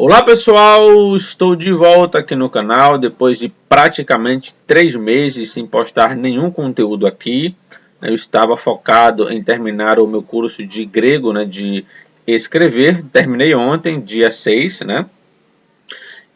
Olá pessoal, estou de volta aqui no canal depois de praticamente 3 meses sem postar nenhum conteúdo aqui. Eu estava focado em terminar o meu curso de grego, de escrever. Terminei ontem, dia 6, né?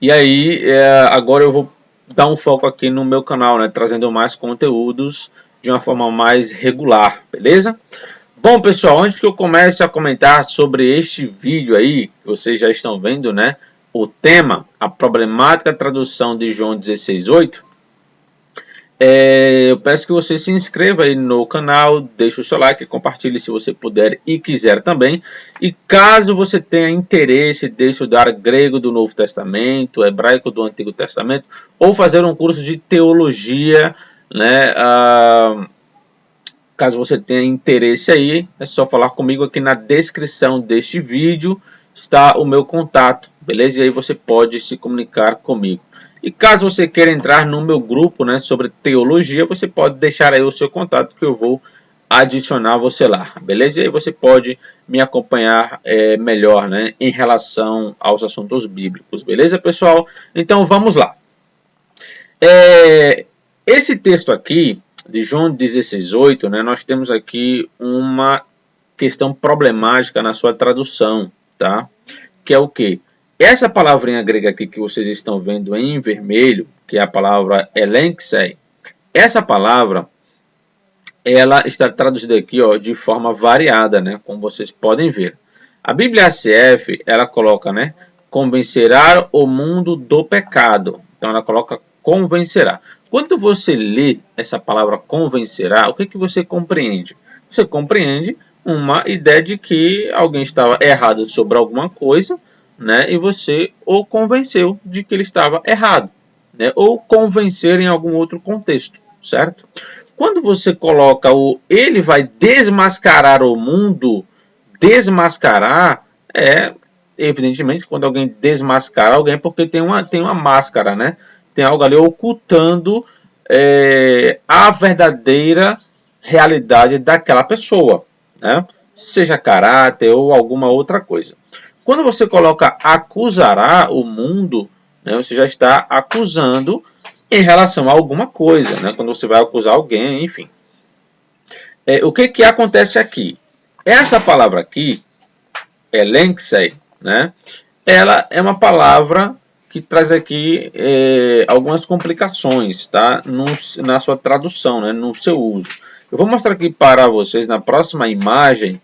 E aí, agora eu vou dar um foco aqui no meu canal, trazendo mais conteúdos de uma forma mais regular, beleza? Bom, pessoal, antes que eu comece a comentar sobre este vídeo aí, que vocês já estão vendo, o tema, a problemática tradução de João 16:8, eu peço que você se inscreva aí no canal, deixe o seu like, compartilhe se você puder e quiser também. E caso você tenha interesse de estudar grego do Novo Testamento, hebraico do Antigo Testamento, ou fazer um curso de teologia, caso você tenha interesse aí, é só falar comigo aqui na descrição deste vídeo, está o meu contato, beleza? E aí você pode se comunicar comigo. E caso você queira entrar no meu grupo, sobre teologia, você pode deixar aí o seu contato que eu vou adicionar você lá, beleza? E aí você pode me acompanhar melhor, em relação aos assuntos bíblicos, beleza, pessoal? Então vamos lá. Esse texto aqui, de João 16:8, nós temos aqui uma questão problemática na sua tradução, tá? Que é o quê? Essa palavrinha grega aqui que vocês estão vendo em vermelho, que é a palavra elenxei, essa palavra, ela está traduzida aqui, de forma variada, como vocês podem ver. A Bíblia ACF, ela coloca, convencerá o mundo do pecado. Então ela coloca convencerá. Quando você lê essa palavra convencerá, o que você compreende? Você compreende uma ideia de que alguém estava errado sobre alguma coisa, e você o convenceu de que ele estava errado, ou convencer em algum outro contexto, certo? Quando você coloca o ele vai desmascarar o mundo, desmascarar evidentemente quando alguém desmascara alguém porque tem uma máscara, tem algo ali ocultando a verdadeira realidade daquela pessoa, seja caráter ou alguma outra coisa. Quando você coloca acusará o mundo, você já está acusando em relação a alguma coisa, quando você vai acusar alguém, enfim. O que acontece aqui? Essa palavra aqui, elenxei, ela é uma palavra que traz aqui algumas complicações, tá? Na sua tradução, no seu uso. Eu vou mostrar aqui para vocês na próxima imagem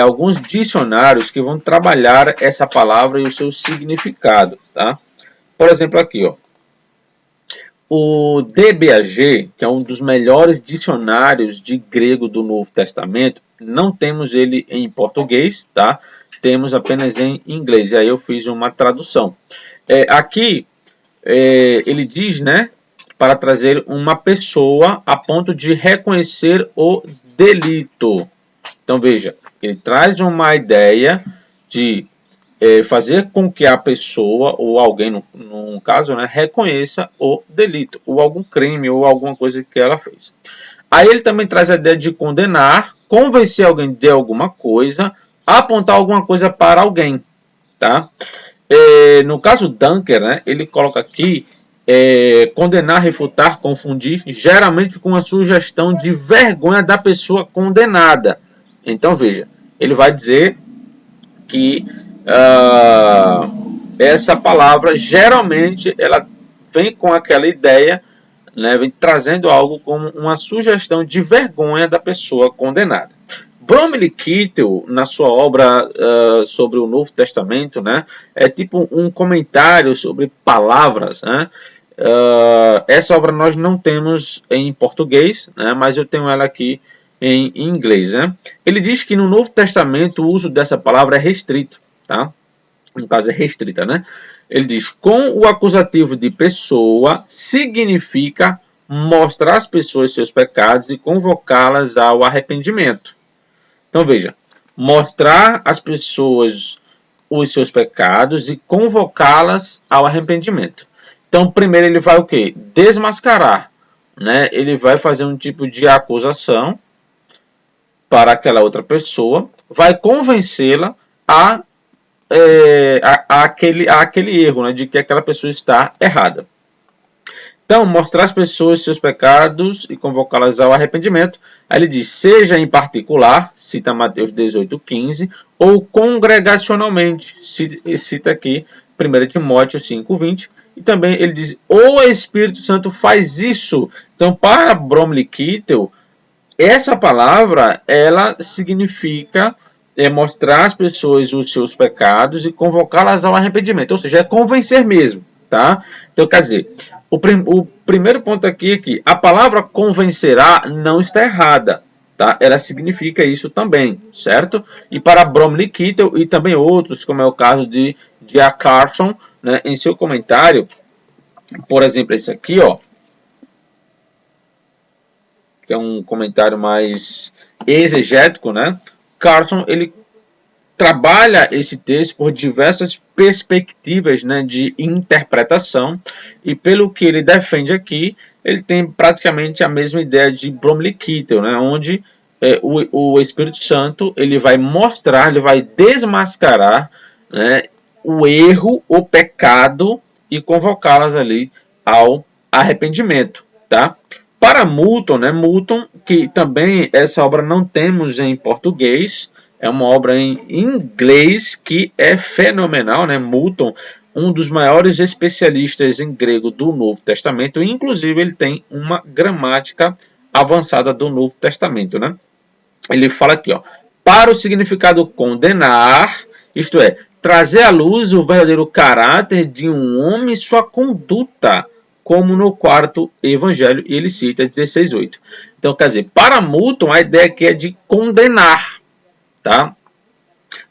alguns dicionários que vão trabalhar essa palavra e o seu significado, tá? Por exemplo, aqui, o DBAG, que é um dos melhores dicionários de grego do Novo Testamento, não temos ele em português, tá? Temos apenas em inglês. E aí eu fiz uma tradução. Aqui ele diz, para trazer uma pessoa a ponto de reconhecer o delito. Então veja, ele traz uma ideia de fazer com que a pessoa ou alguém, no caso, reconheça o delito, ou algum crime, ou alguma coisa que ela fez. Aí ele também traz a ideia de condenar, convencer alguém de alguma coisa, apontar alguma coisa para alguém, tá? No caso Dunker, ele coloca aqui condenar, refutar, confundir, geralmente com a sugestão de vergonha da pessoa condenada. Então veja, ele vai dizer que essa palavra geralmente ela vem com aquela ideia, vem trazendo algo como uma sugestão de vergonha da pessoa condenada. Bromley Kittel, na sua obra sobre o Novo Testamento, é tipo um comentário sobre palavras, essa obra nós não temos em português, mas eu tenho ela aqui em inglês. Ele diz que no Novo Testamento o uso dessa palavra é restrito, tá? No caso é restrita, Ele diz, com o acusativo de pessoa, significa mostrar às pessoas seus pecados e convocá-las ao arrependimento. Então veja, mostrar às pessoas os seus pecados e convocá-las ao arrependimento. Então primeiro ele vai o quê? Desmascarar, Ele vai fazer um tipo de acusação para aquela outra pessoa, vai convencê-la a aquele erro, né, de que aquela pessoa está errada. Então, mostrar às pessoas seus pecados e convocá-las ao arrependimento. Aí ele diz, seja em particular, cita Mateus 18:15, ou congregacionalmente, cita aqui 1 Timóteo 5:20. E também ele diz, o Espírito Santo faz isso. Então, para Bromley Kittel, essa palavra, ela significa mostrar às pessoas os seus pecados e convocá-las ao arrependimento. Ou seja, é convencer mesmo, tá? Então, quer dizer, o primeiro ponto aqui é que a palavra convencerá não está errada, tá? Ela significa isso também, certo? E para Bromley Kittel e também outros, como é o caso de A. Carson, né, em seu comentário, por exemplo, esse aqui, ó, que é um comentário mais exegético, né? Carson, ele trabalha esse texto por diversas perspectivas, né, de interpretação, e pelo que ele defende aqui, ele tem praticamente a mesma ideia de Bromley Kittel, né, onde o Espírito Santo ele vai mostrar, ele vai desmascarar, né, o erro, o pecado e convocá-las ali ao arrependimento, tá? Para Moulton, né, Moulton, que também essa obra não temos em português, é uma obra em inglês que é fenomenal, né? Moulton, um dos maiores especialistas em grego do Novo Testamento, inclusive ele tem uma gramática avançada do Novo Testamento, né? Ele fala aqui, ó, para o significado condenar, isto é, trazer à luz o verdadeiro caráter de um homem e sua conduta, como no quarto evangelho, e ele cita 16:8. Então, quer dizer, para Moulton, a ideia aqui é de condenar, tá?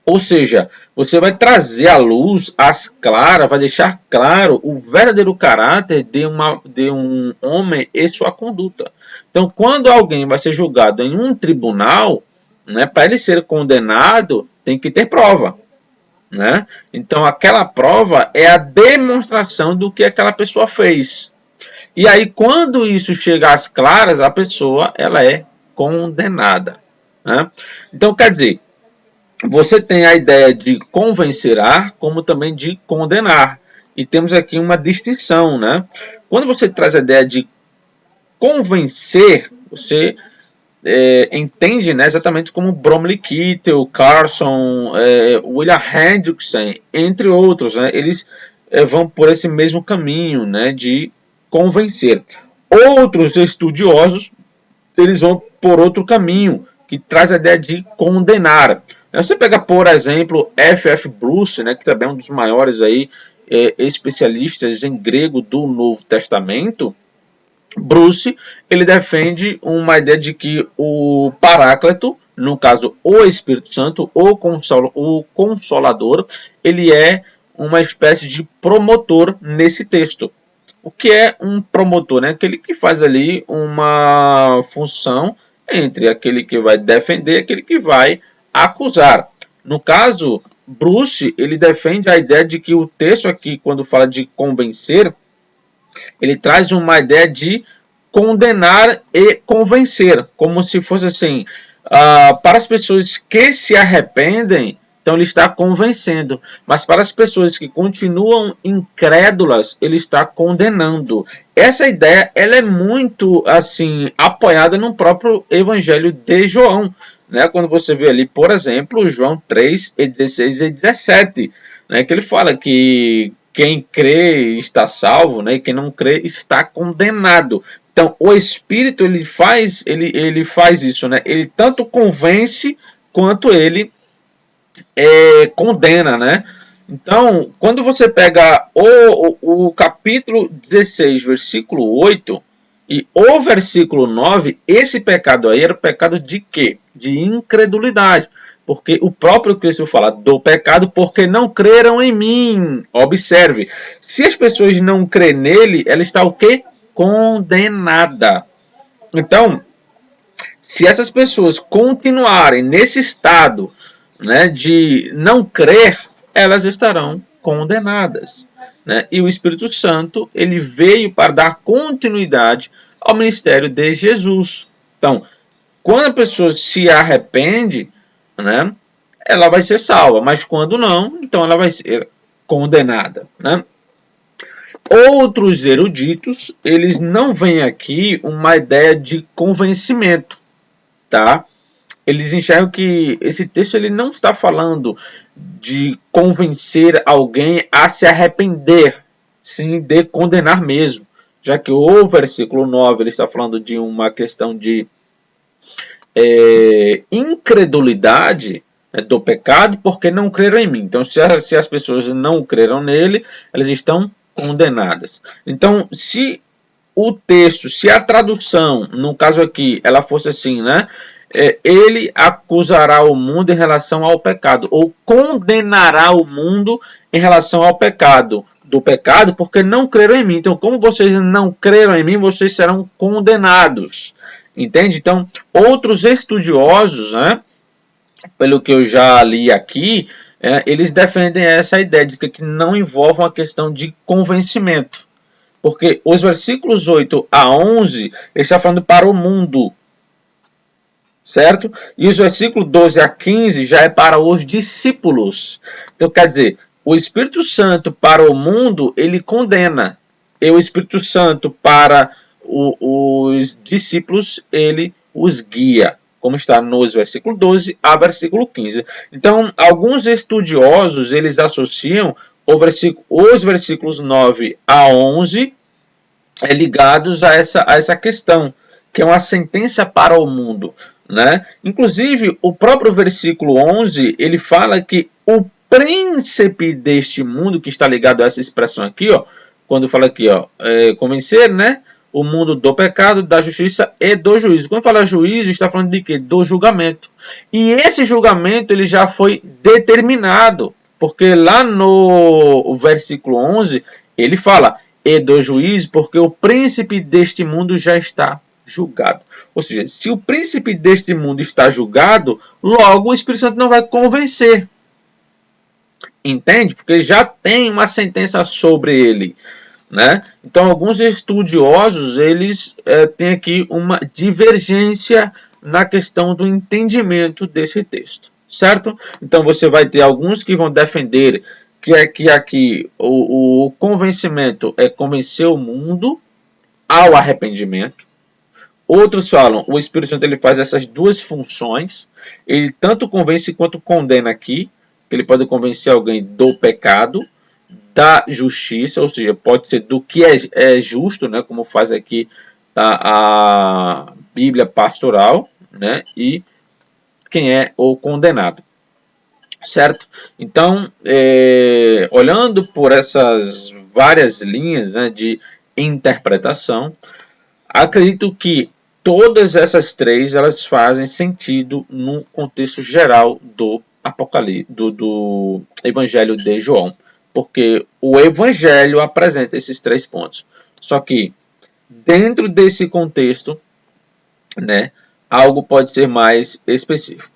Ou seja, você vai trazer à luz, às claras, vai deixar claro o verdadeiro caráter de um homem e sua conduta. Então, quando alguém vai ser julgado em um tribunal, né, para ele ser condenado, tem que ter prova, né? Então, aquela prova é a demonstração do que aquela pessoa fez. E aí, quando isso chega às claras, a pessoa ela é condenada, né? Então, quer dizer, você tem a ideia de convencerá, como também de condenar. E temos aqui uma distinção, né? Quando você traz a ideia de convencer, você entende, né, exatamente como Bromley Kittel, Carson, William Hendrickson, entre outros, né? Eles vão por esse mesmo caminho, né, de convencer. Outros estudiosos, eles vão por outro caminho, que traz a ideia de condenar. Você pega, por exemplo, F.F. Bruce, né, que também é um dos maiores aí, especialistas em grego do Novo Testamento. Bruce, ele defende uma ideia de que o Paráclito, no caso o Espírito Santo, o Consolador, ele é uma espécie de promotor nesse texto. O que é um promotor? Né? Aquele que faz ali uma função entre aquele que vai defender e aquele que vai acusar. No caso, Bruce, ele defende a ideia de que o texto aqui, quando fala de convencer, ele traz uma ideia de condenar e convencer, como se fosse assim, para as pessoas que se arrependem, então ele está convencendo, mas para as pessoas que continuam incrédulas, ele está condenando. Essa ideia ela é muito assim apoiada no próprio Evangelho de João, né? Quando você vê ali, por exemplo, João 3, 16 e 17, né? Que ele fala que quem crê está salvo, né? E quem não crê está condenado. Então, o Espírito ele faz isso, né? Ele tanto convence quanto ele condena, né? Então, quando você pega o capítulo 16, versículo 8 e o versículo 9, esse pecado aí era o pecado de quê? De incredulidade. Porque o próprio Cristo fala do pecado porque não creram em mim. Observe, se as pessoas não crêem nele, ela está o quê? Condenada. Então, se essas pessoas continuarem nesse estado, né, de não crer, elas estarão condenadas, né? E o Espírito Santo ele veio para dar continuidade ao ministério de Jesus. Então, quando a pessoa se arrepende, né, ela vai ser salva, mas quando não, então ela vai ser condenada, né? Outros eruditos, eles não veem aqui uma ideia de convencimento, tá? Eles enxergam que esse texto ele não está falando de convencer alguém a se arrepender, sim de condenar mesmo, já que o versículo 9 ele está falando de uma questão de incredulidade, né, do pecado, porque não creram em mim. Então, se as pessoas não creram nele, elas estão condenadas. Então, se o texto, se a tradução, no caso aqui, ela fosse assim, né? Ele acusará o mundo em relação ao pecado, ou condenará o mundo em relação ao pecado, do pecado, porque não creram em mim. Então, como vocês não creram em mim, vocês serão condenados. Entende? Então, outros estudiosos, né, pelo que eu já li aqui, eles defendem essa ideia de que não envolve uma questão de convencimento. Porque os versículos 8 a 11, ele está falando para o mundo, certo? E os versículos 12 a 15 já é para os discípulos. Então, quer dizer, o Espírito Santo para o mundo, ele condena. E o Espírito Santo para os discípulos, ele os guia. Como está nos versículos 12 a versículo 15. Então, alguns estudiosos, eles associam os versículos 9 a 11 ligados a essa questão, que é uma sentença para o mundo, né? Inclusive, o próprio versículo 11, ele fala que o príncipe deste mundo, que está ligado a essa expressão aqui, ó, quando fala aqui, ó, convencer, né? O mundo do pecado, da justiça e do juízo. Quando fala juízo, está falando de quê? Do julgamento. E esse julgamento ele já foi determinado, porque lá no versículo 11, ele fala, e do juízo, porque o príncipe deste mundo já está julgado. Ou seja, se o príncipe deste mundo está julgado, logo o Espírito Santo não vai convencer. Entende? Porque já tem uma sentença sobre ele. Né? Então, alguns estudiosos eles têm aqui uma divergência na questão do entendimento desse texto, certo? Então, você vai ter alguns que vão defender que aqui o convencimento é convencer o mundo ao arrependimento. Outros falam, o Espírito Santo ele faz essas duas funções, ele tanto convence quanto condena aqui, que ele pode convencer alguém do pecado, da justiça, ou seja, pode ser do que é justo, né, como faz aqui a Bíblia pastoral, né, e quem é o condenado, certo? Então, olhando por essas várias linhas, né, de interpretação, acredito que todas essas três elas fazem sentido no contexto geral do Apocalipse, do Evangelho de João. Porque o Evangelho apresenta esses três pontos. Só que, dentro desse contexto, né, algo pode ser mais específico.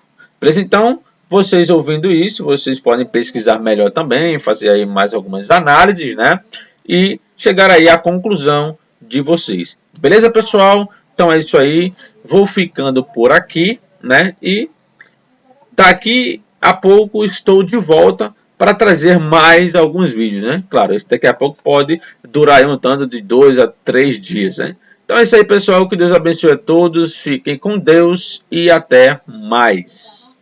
Então, vocês ouvindo isso, vocês podem pesquisar melhor também, fazer aí mais algumas análises, né, e chegar aí à conclusão de vocês. Beleza, pessoal? Então é isso aí. Vou ficando por aqui, né, e daqui a pouco estou de volta para trazer mais alguns vídeos, né? Claro, esse daqui a pouco pode durar um tanto de 2 a 3 dias, né? Então é isso aí, pessoal. Que Deus abençoe a todos. Fiquem com Deus e até mais.